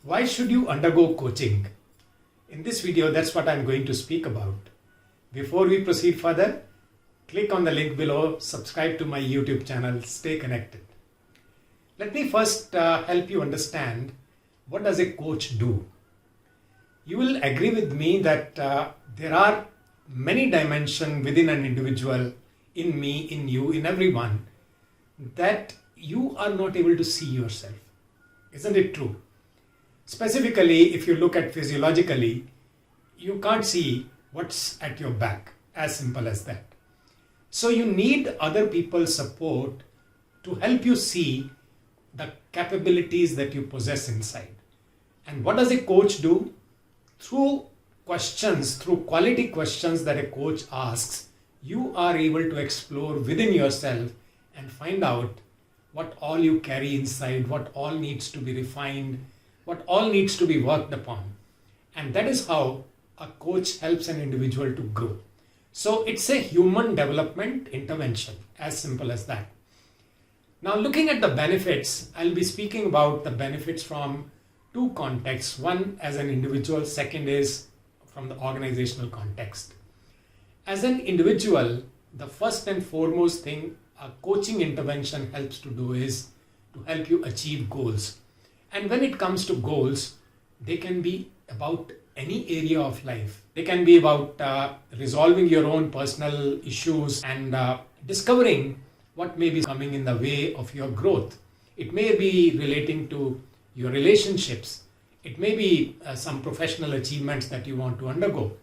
Why should you undergo coaching? In this video, that's what I'm going to speak about. Before we proceed further, click on the link below, subscribe to my YouTube channel, stay connected. Let me first help you understand, what does a coach do? You will agree with me that there are many dimensions within an individual, in me, in you, in everyone, that you are not able to see yourself. Isn't it true? Specifically, if you look at physiologically, you can't see what's at your back, as simple as that. So you need other people's support to help you see the capabilities that you possess inside. And what does a coach do? Through questions, through quality questions that a coach asks, you are able to explore within yourself and find out what all you carry inside, what all needs to be refined, what all needs to be worked upon. And that is how a coach helps an individual to grow. So it's a human development intervention, as simple as that. Now, looking at the benefits, I'll be speaking about the benefits from two contexts. One as an individual, second is from the organizational context. As an individual, the first and foremost thing a coaching intervention helps to do is to help you achieve goals. And when it comes to goals, they can be about any area of life. They can be about resolving your own personal issues and discovering what may be coming in the way of your growth. It may be relating to your relationships. It may be some professional achievements that you want to undergo.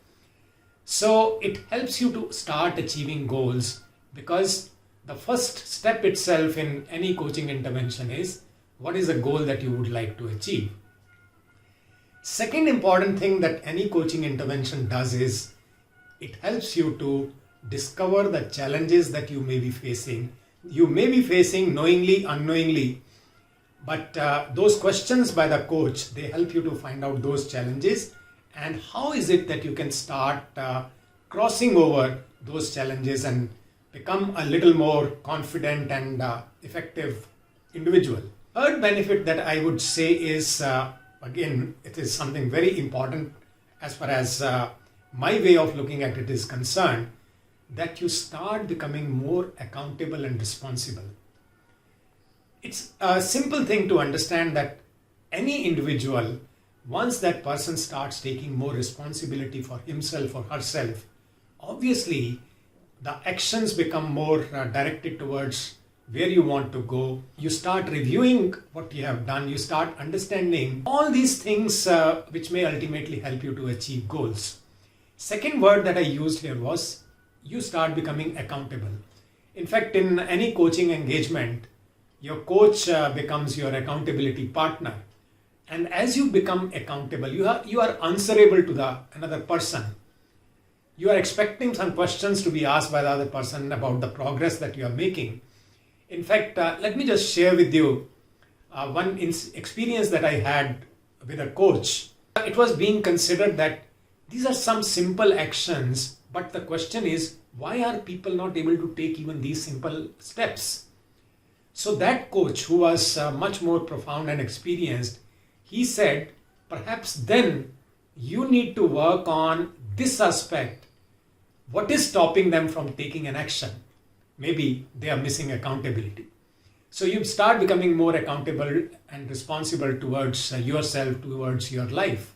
So it helps you to start achieving goals, because the first step itself in any coaching intervention is, what is the goal that you would like to achieve? Second important thing that any coaching intervention does is, it helps you to discover the challenges that you may be facing. You may be facing knowingly, unknowingly, but those questions by the coach, they help you to find out those challenges and how is it that you can start crossing over those challenges and become a little more confident and effective individual. Third benefit that I would say is, again, it is something very important as far as my way of looking at it is concerned, that you start becoming more accountable and responsible. It's a simple thing to understand that any individual, once that person starts taking more responsibility for himself or herself, obviously the actions become more directed towards where you want to go. You start reviewing what you have done. You start understanding all these things which may ultimately help you to achieve goals. Second word that I used here was, you start becoming accountable. In fact, in any coaching engagement, your coach becomes your accountability partner. And as you become accountable, you are answerable to another person. You are expecting some questions to be asked by the other person about the progress that you are making. In fact, let me just share with you one experience that I had with a coach. It was being considered that these are some simple actions, but the question is, why are people not able to take even these simple steps? So that coach, who was much more profound and experienced, he said, perhaps then you need to work on this aspect. What is stopping them from taking an action? Maybe they are missing accountability. So you start becoming more accountable and responsible towards yourself, towards your life.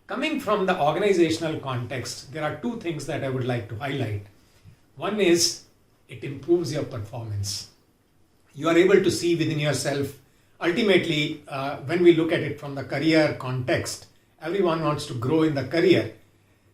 Coming from the organizational context, there are two things that I would like to highlight. One is, it improves your performance. You are able to see within yourself. Ultimately, when we look at it from the career context, everyone wants to grow in the career.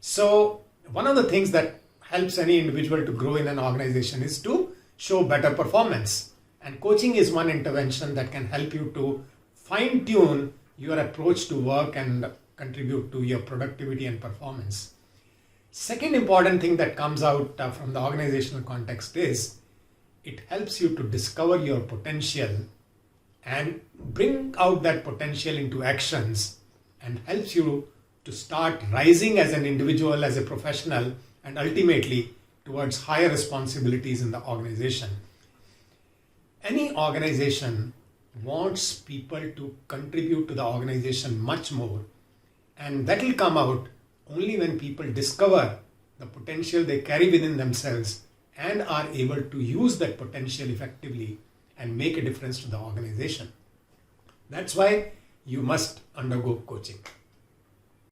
So one of the things that helps any individual to grow in an organization is to show better performance. And coaching is one intervention that can help you to fine-tune your approach to work and contribute to your productivity and performance. Second important thing that comes out from the organizational context is, it helps you to discover your potential and bring out that potential into actions, and helps you to start rising as an individual, as a professional, and ultimately towards higher responsibilities in the organization. Any organization wants people to contribute to the organization much more, and that will come out only when people discover the potential they carry within themselves and are able to use that potential effectively and make a difference to the organization. That's why you must undergo coaching.